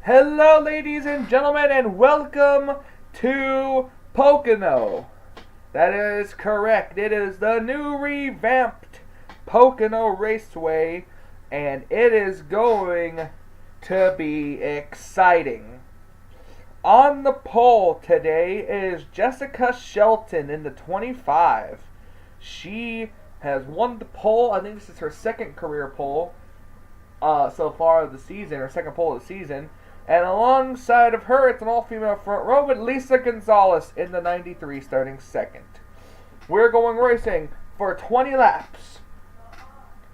Hello, ladies and gentlemen, and welcome to Pocono. That is correct. It is the new revamped Pocono Raceway, and it is going to be exciting. On the pole today is Jessica Shelton in the 25. She has won the pole. I think this is her second career pole so far of the season, or second pole of the season. And alongside of her, it's an all-female front row with Lisa Gonzalez in the 93 starting second. We're going racing for 20 laps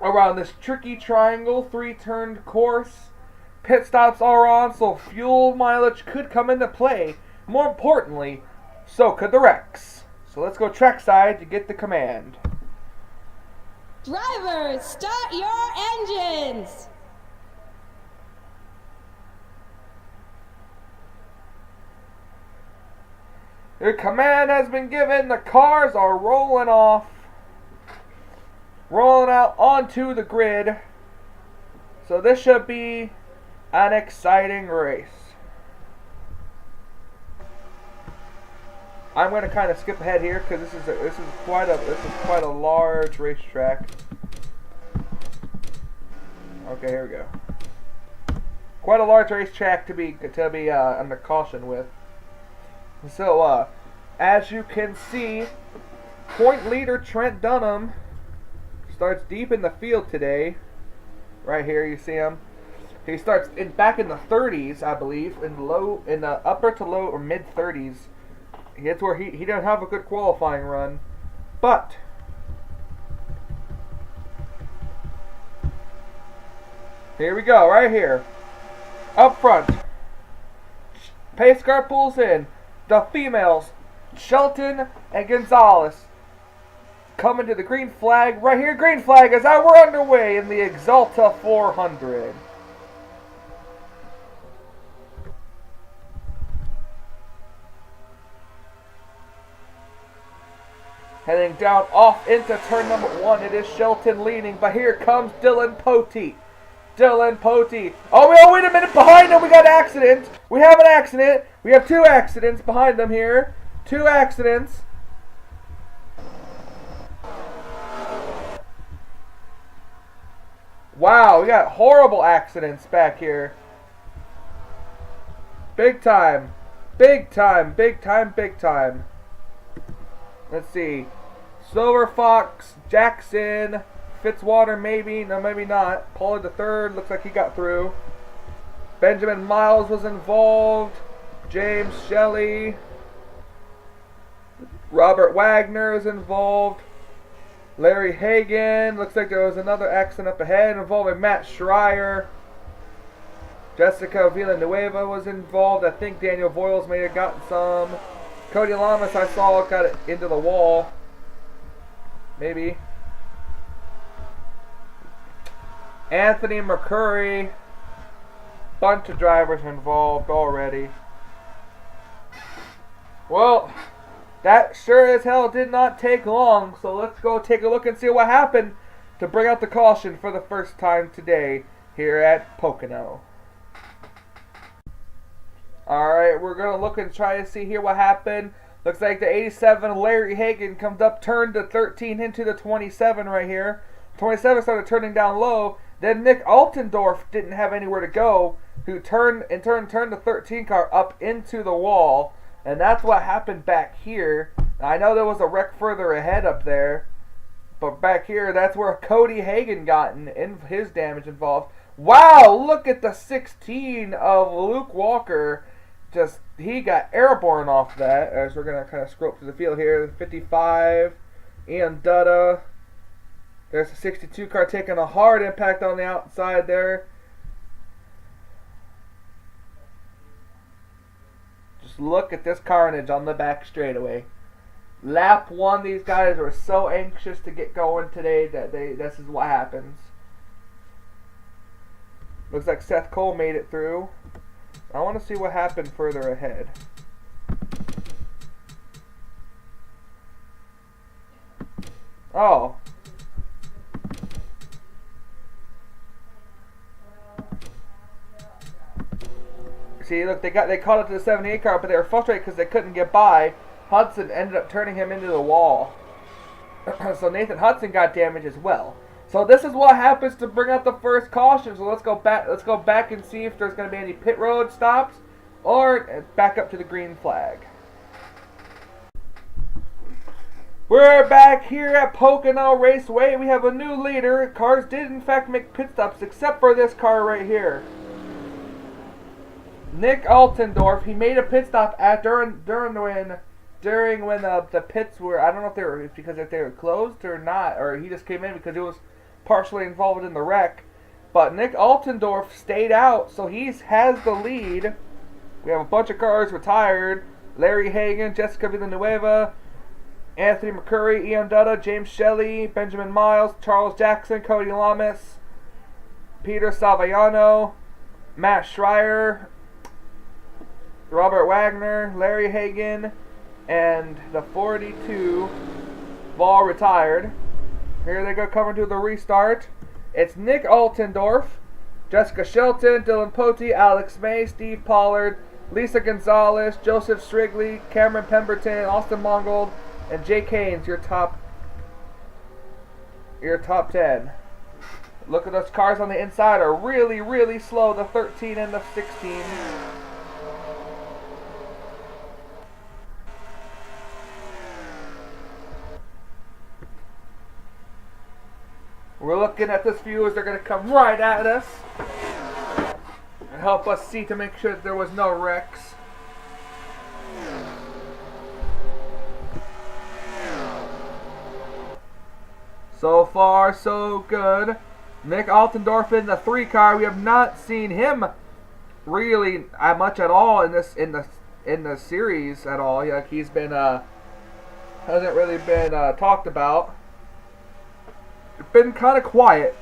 around this tricky triangle, 3-turned course. Pit stops are on, so fuel mileage could come into play. More importantly, so could the wrecks. So let's go trackside to get the command. Drivers, start your engines! The command has been given. The cars are rolling off. Rolling out onto the grid. So this should be an exciting race. I'm going to kind of skip ahead here because this is quite a large racetrack. Okay, here we go. Quite a large racetrack to be under caution with. So, as you can see, point leader Trent Dunham starts deep in the field today. Right here, you see him. He starts back in the 30s, I believe, in the upper to low or mid 30s. It's where he didn't have a good qualifying run, but here we go, right here, up front. Pace car pulls in. The females, Shelton and Gonzalez, coming to the green flag. Right here, green flag is out. We're underway in the Axalta 400. Heading down off into turn number 1. It is Shelton leading, but here comes Dylan Pote. Oh, wait a minute. Behind him, we got an accident. We have an accident. We have 2 accidents behind them here. 2 accidents. Wow, we got horrible accidents back here. Big time. Big time. Let's see. Silver Fox, Jackson, Fitzwater, maybe. No, maybe not. Pollard the third. Looks like he got through. Benjamin Miles was involved. James Shelley. Robert Wagner is involved. Larry Hagan. Looks like there was another accident up ahead involving Matt Schreier. Jessica Villanueva was involved. I think Daniel Voiles may have gotten some. Cody Lamas, I saw, got it into the wall. Maybe. Anthony McCurry. Bunch of drivers involved already. Well, that sure as hell did not take long. So let's go take a look and see what happened to bring out the caution for the first time today here at Pocono. Alright, we're going to look and try to see here what happened. Looks like the 87 Larry Hagan comes up, turned the 13 into the 27 right here. 27 started turning down low. Then Nick Altendorf didn't have anywhere to go, who turned the 13 car up into the wall. And that's what happened back here. Now, I know there was a wreck further ahead up there, but back here, that's where Cody Hagan got in his damage involved. Wow, look at the 16 of Luke Walker. He got airborne off that, as we're going to kind of scroll up to the field here. 55, Ian Dutta. There's a 62 car taking a hard impact on the outside there. Just look at this carnage on the back straightaway. Lap 1, these guys were so anxious to get going today that this is what happens. Looks like Seth Cole made it through. I want to see what happened further ahead. Oh. See, look, they caught up to the 78 car, but they were frustrated because they couldn't get by. Hudson ended up turning him into the wall. So Nathan Hudson got damaged as well. So this is what happens to bring out the first caution. So let's go back and see if there's going to be any pit road stops or back up to the green flag. We're back here at Pocono Raceway. We have a new leader. Cars did in fact make pit stops except for this car right here. Nick Altendorf, he made a pit stop during when the pits were, I don't know if they were closed or not, or he just came in because he was partially involved in the wreck. But Nick Altendorf stayed out, so he has the lead. We have a bunch of cars retired. Larry Hagan, Jessica Villanueva, Anthony McCurry, Ian Dutta, James Shelley, Benjamin Miles, Charles Jackson, Cody Lamas, Peter Saviano, Matt Schreier, Robert Wagner, Larry Hagan, and the 42 have all retired. Here they go coming to the restart. It's Nick Altendorf, Jessica Shelton, Dylan Pote, Alex May, Steve Pollard, Lisa Gonzalez, Joseph Strigley, Cameron Pemberton, Austin Mongold, and Jake Haynes, your top 10. Look at those cars on the inside are really, really slow, the 13 and the 16. We're looking at this view as they're going to come right at us and help us see to make sure that there was no wrecks. So far, so good. Nick Altendorf in the 3 car. We have not seen him really much at all in the series at all. Like he's been hasn't really been talked about. It's been kind of quiet.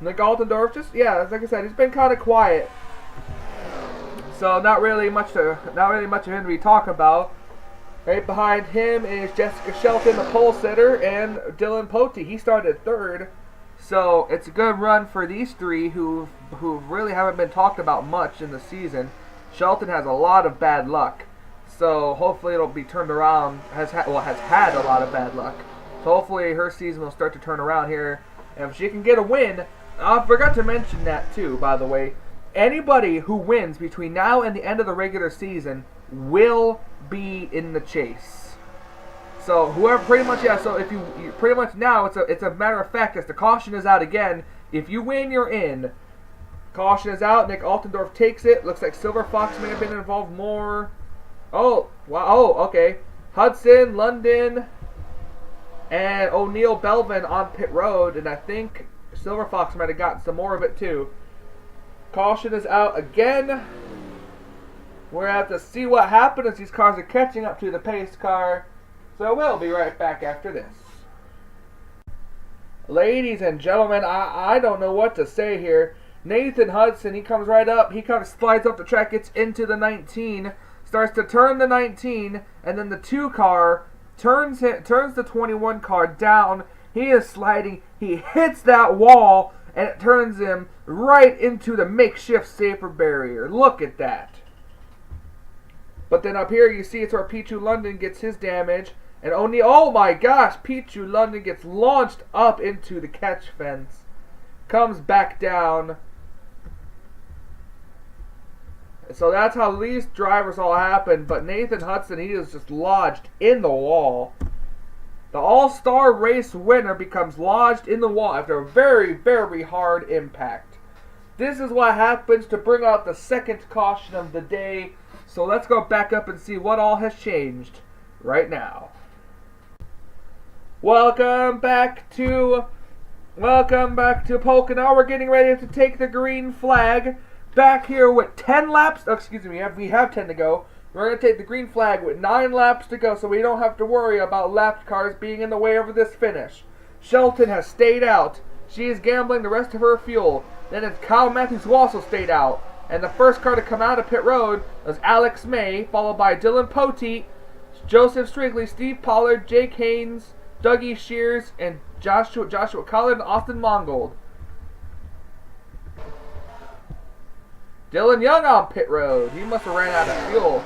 Nick Altendorf like I said, he's been kind of quiet. So not really much of him to be talking about. Right behind him is Jessica Shelton, the pole sitter, and Dylan Pote. He started 3rd. So it's a good run for these 3 who really haven't been talked about much in the season. Shelton has a lot of bad luck. So hopefully it'll be turned around. Has had a lot of bad luck. So hopefully her season will start to turn around here. And if she can get a win, I forgot to mention that too, by the way. Anybody who wins between now and the end of the regular season will be in the chase. So whoever, pretty much, yeah. So if you pretty much now, it's a matter of fact, as the caution is out again. If you win, you're in. Caution is out. Nick Altendorf takes it. Looks like Silver Fox may have been involved more. Oh, wow. Oh, okay. Hudson, London, and O'Neill Belvin on pit road, and I think Silver Fox might have gotten some more of it too. Caution is out again. We're going to have to see what happens as these cars are catching up to the pace car. So we'll be right back after this. Ladies and gentlemen, I don't know what to say here. Nathan Hudson, he comes right up. He kind of slides up the track, gets into the 19, starts to turn the 19, and then the 2 car turns the 21 car down. He is sliding. He hits that wall, and it turns him right into the makeshift safer barrier. Look at that. But then up here, you see it's where Pichu London gets his damage. And O'Neill, oh my gosh, Pichu London gets launched up into the catch fence. Comes back down. So that's how these drivers all happened. But Nathan Hudson, he is just lodged in the wall. The All-Star Race winner becomes lodged in the wall after a very, very hard impact. This is what happens to bring out the second caution of the day. So let's go back up and see what all has changed right now. Welcome back to Pocono. We're getting ready to take the green flag. Back here with 10 laps. Oh, excuse me, we have 10 to go. We're going to take the green flag with 9 laps to go, so we don't have to worry about lapped cars being in the way over this finish. Shelton has stayed out. She is gambling the rest of her fuel. Then it's Kyle Matthews who also stayed out. And the first car to come out of pit road was Alex May, followed by Dylan Poteet, Joseph Strigley, Steve Pollard, Jake Haynes, Dougie Shears, and Joshua Collin, and Austin Mongold. Dylan Young on pit road. He must have ran out of fuel.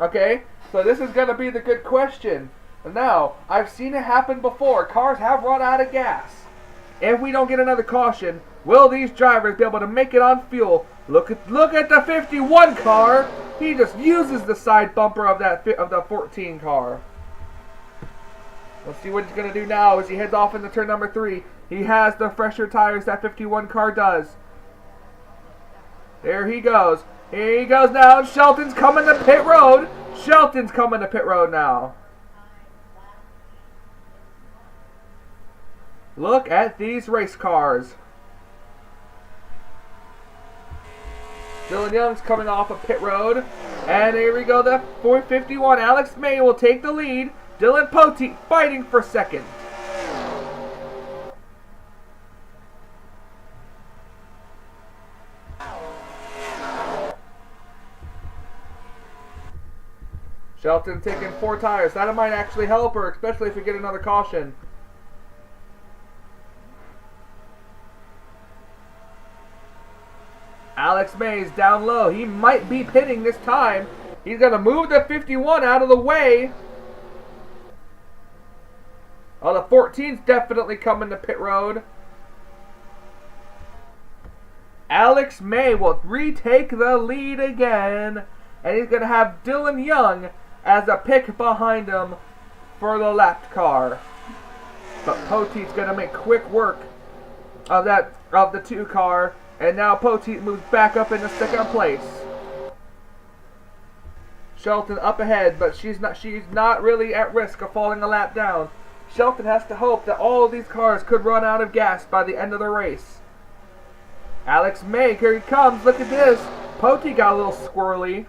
Okay, so this is going to be the good question. Now, I've seen it happen before. Cars have run out of gas. If we don't get another caution, will these drivers be able to make it on fuel? Look at the 51 car. He just uses the side bumper of the 14 car. Let's see what he's going to do now as he heads off into turn number 3. He has the fresher tires that 51 car does. There he goes. Here he goes now. Shelton's coming to pit road. Shelton's coming to pit road now. Look at these race cars. Dylan Young's coming off of pit road. And here we go. The 451. Alex May will take the lead. Dylan Poteet fighting for second. Shelton taking 4 tires. That might actually help her, especially if we get another caution. Alex Mays down low. He might be pitting this time. He's going to move the 51 out of the way. Oh, the 14's definitely coming to pit road. Alex May will retake the lead again. And he's going to have Dylan Young as a pick behind him for the lapped car. But Poteet's going to make quick work of the 2 car. And now Poteet moves back up into second place. Shelton up ahead, but she's not really at risk of falling a lap down. Shelton has to hope that all of these cars could run out of gas by the end of the race. Alex May, here he comes. Look at this. Poteet got a little squirrely.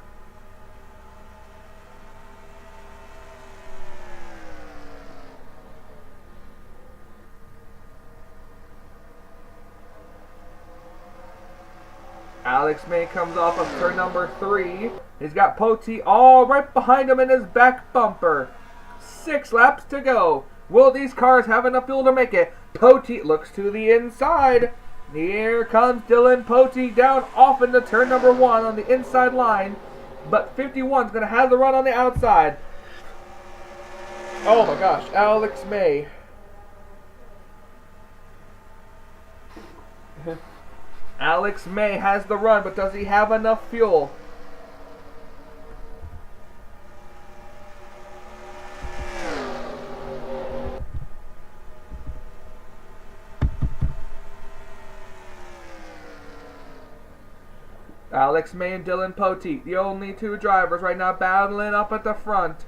Alex May comes off of turn number 3. He's got Poteet all right behind him in his back bumper. 6 laps to go. Will these cars have enough fuel to make it? Poteet looks to the inside. Here comes Dylan Poteet down off into turn number 1 on the inside line. But 51's going to have the run on the outside. Oh my gosh, Alex May. Alex May has the run, but does he have enough fuel? Alex May and Dylan Poteet, the only 2 drivers right now battling up at the front.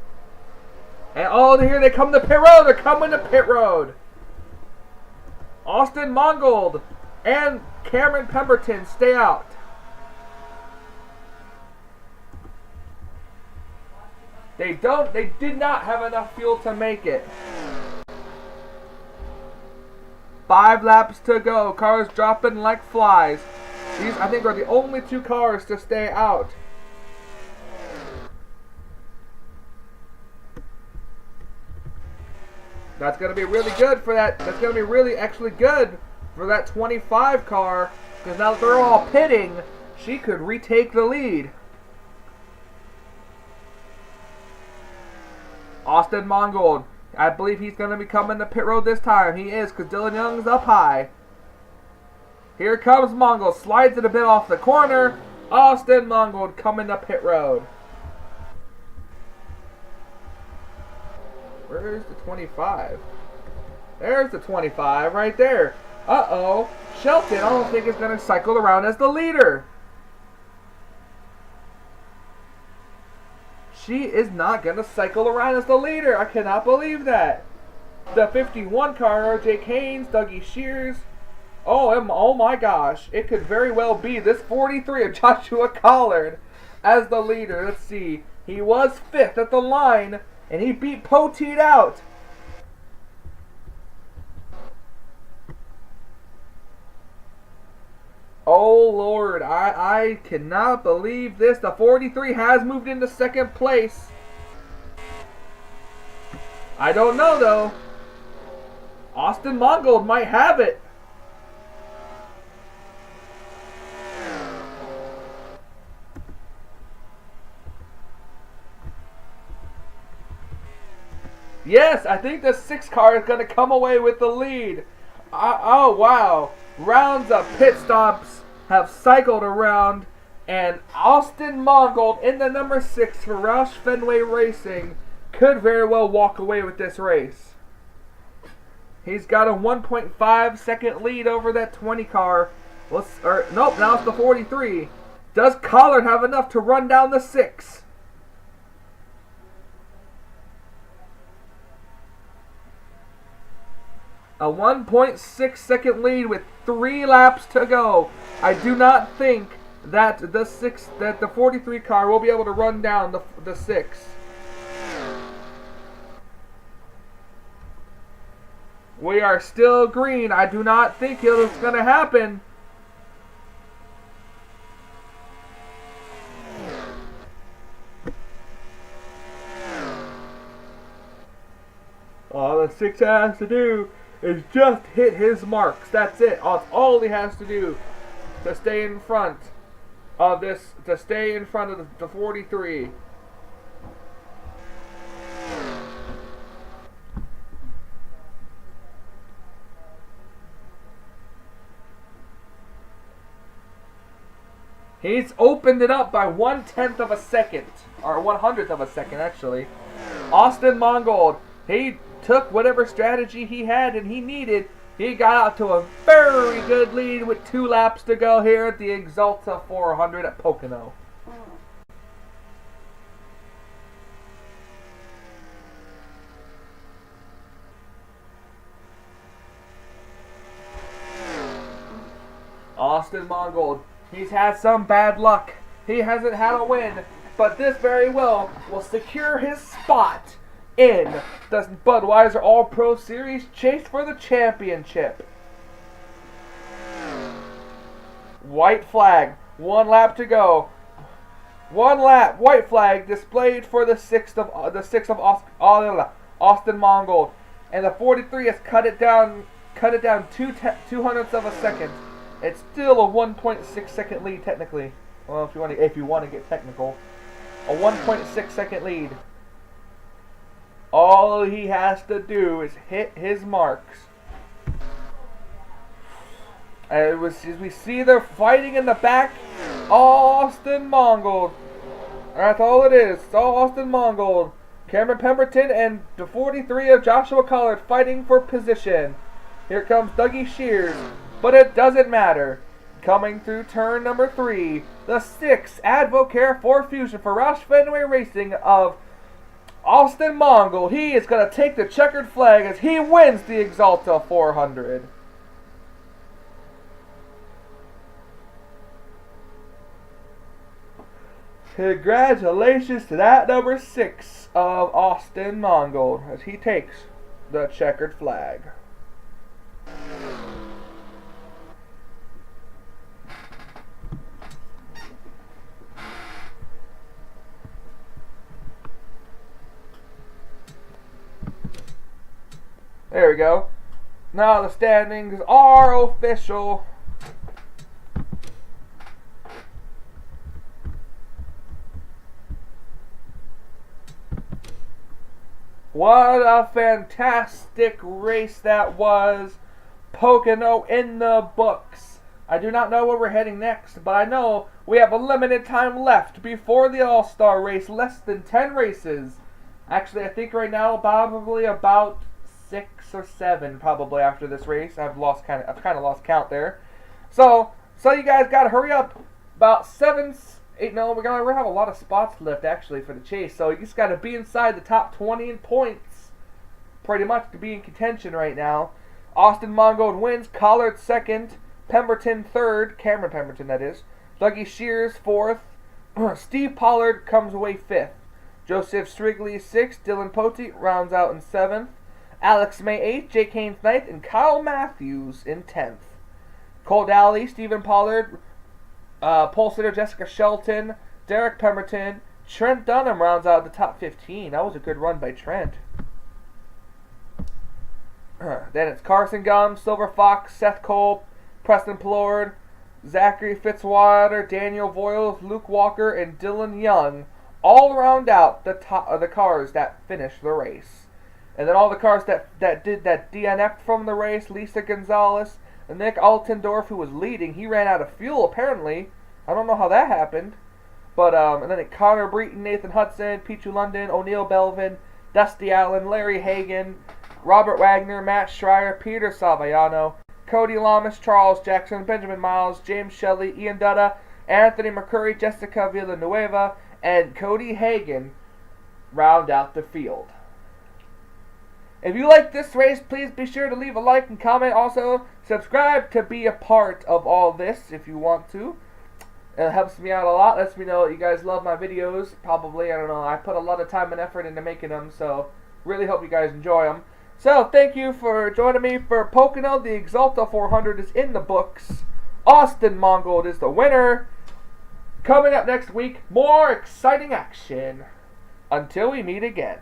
And oh, here they come to pit road. They're coming to pit road. Austin Mongold and Cameron Pemberton stay out. They did not have enough fuel to make it. 5 laps to go. Cars dropping like flies. These, I think, are the only 2 cars to stay out. That's going to be really good for that. That's going to be really actually good for that 25 car, because now that they're all pitting, she could retake the lead. Austin Mongold, I believe he's going to be coming to pit road this time. He is, because Dylan Young's up high. Here comes Mongold, slides it a bit off the corner. Austin Mongold coming to pit road. Where's the 25? There's the 25 right there. Uh-oh. Shelton, I don't think is going to cycle around as the leader. She is not going to cycle around as the leader. I cannot believe that. The 51 car, Jake Haynes, Dougie Shears. Oh my gosh. It could very well be this 43 of Joshua Collard as the leader. Let's see. He was 5th at the line, and he beat Poteet out. Oh Lord, I cannot believe this. The 43 has moved into second place. I don't know, though. Austin Mongold might have it. Yes, I think the 6 car is going to come away with the lead. Oh, wow. Rounds of pit stops have cycled around, and Austin Mongold in the number 6 for Roush Fenway Racing could very well walk away with this race. He's got a 1.5 second lead over that 20 car. Nope, now it's the 43. Does Collard have enough to run down the 6? A 1.6 second lead with 3 laps to go. I do not think that the 43 car will be able to run down the 6. We are still green. I do not think it's going to happen. All the 6 has to do is just hit his marks. That's it. That's all he has to do to stay in front of the 43. He's opened it up by 1/10 of a second, or 1/100th of a second actually. Austin Mongold, he took whatever strategy he had and he needed. He got out to a very good lead with 2 laps to go here at the Axalta 400 at Pocono. Austin Mongold, he's had some bad luck. He hasn't had a win, but this very well will secure his spot in the Budwiser All-Pro Series chase for the championship. White flag, 1 lap to go. 1 lap, white flag displayed for the 6th of Austin Mongold, and the 43 has cut it down 2/200ths of a second. It's still a 1.6 second lead technically. Well, if you want to get technical, a 1.6 second lead. All he has to do is hit his marks. As we see they're fighting in the back, Austin Mongold. That's all it is. It's all Austin Mongold. Cameron Pemberton and the 43 of Joshua Collard fighting for position. Here comes Dougie Shears, but it doesn't matter. Coming through turn number 3, the 6 Advocare 4 Fusion for Roush Fenway Racing of Austin Mongold. He is going to take the checkered flag as he wins the Axalta 400. Congratulations to that number 6 of Austin Mongold as he takes the checkered flag. There we go. Now the standings are official. What a fantastic race that was. Pocono in the books. I do not know where we're heading next, but I know we have a limited time left before the All-Star race. Less than 10 races. Actually, I think right now probably about 6 or 7 probably after this race. I've kind of lost count there. So you guys gotta hurry up. About 7, 8. No, we're gonna have a lot of spots left actually for the chase. So you just gotta be inside the top 20 in points, pretty much, to be in contention right now. Austin Mongold wins. Collard 2nd. Pemberton 3rd. Cameron Pemberton, that is. Dougie Shears 4th. Steve Pollard comes away 5th. Joseph Strigley 6th. Dylan Pote rounds out in 7th. Alex May 8th, Jake Haynes 9th, and Kyle Matthews in 10th. Cole Dally, Stephen Pollard, pole sitter Jessica Shelton, Derek Pemberton, Trent Dunham rounds out the top 15. That was a good run by Trent. Then it's Carson Gum, Silver Fox, Seth Cole, Preston Plord, Zachary Fitzwater, Daniel Voiles, Luke Walker, and Dylan Young all round out the top of the cars that finished the race. And then all the cars that DNF'd from the race, Lisa Gonzalez, and Nick Altendorf, who was leading, he ran out of fuel apparently. I don't know how that happened. But and then Connor Breton, Nathan Hudson, Pichu London, O'Neill Belvin, Dusty Allen, Larry Hagan, Robert Wagner, Matt Schreier, Peter Saviano, Cody Lamas, Charles Jackson, Benjamin Miles, James Shelley, Ian Dutta, Anthony McCurry, Jessica Villanueva, and Cody Hagan round out the field. If you like this race, please be sure to leave a like and comment. Also, subscribe to be a part of all this if you want to. It helps me out a lot. Lets me know that you guys love my videos. Probably, I don't know. I put a lot of time and effort into making them, so really hope you guys enjoy them. So, thank you for joining me for Pocono. The Axalta 400 is in the books. Austin Mongold is the winner. Coming up next week, more exciting action. Until we meet again.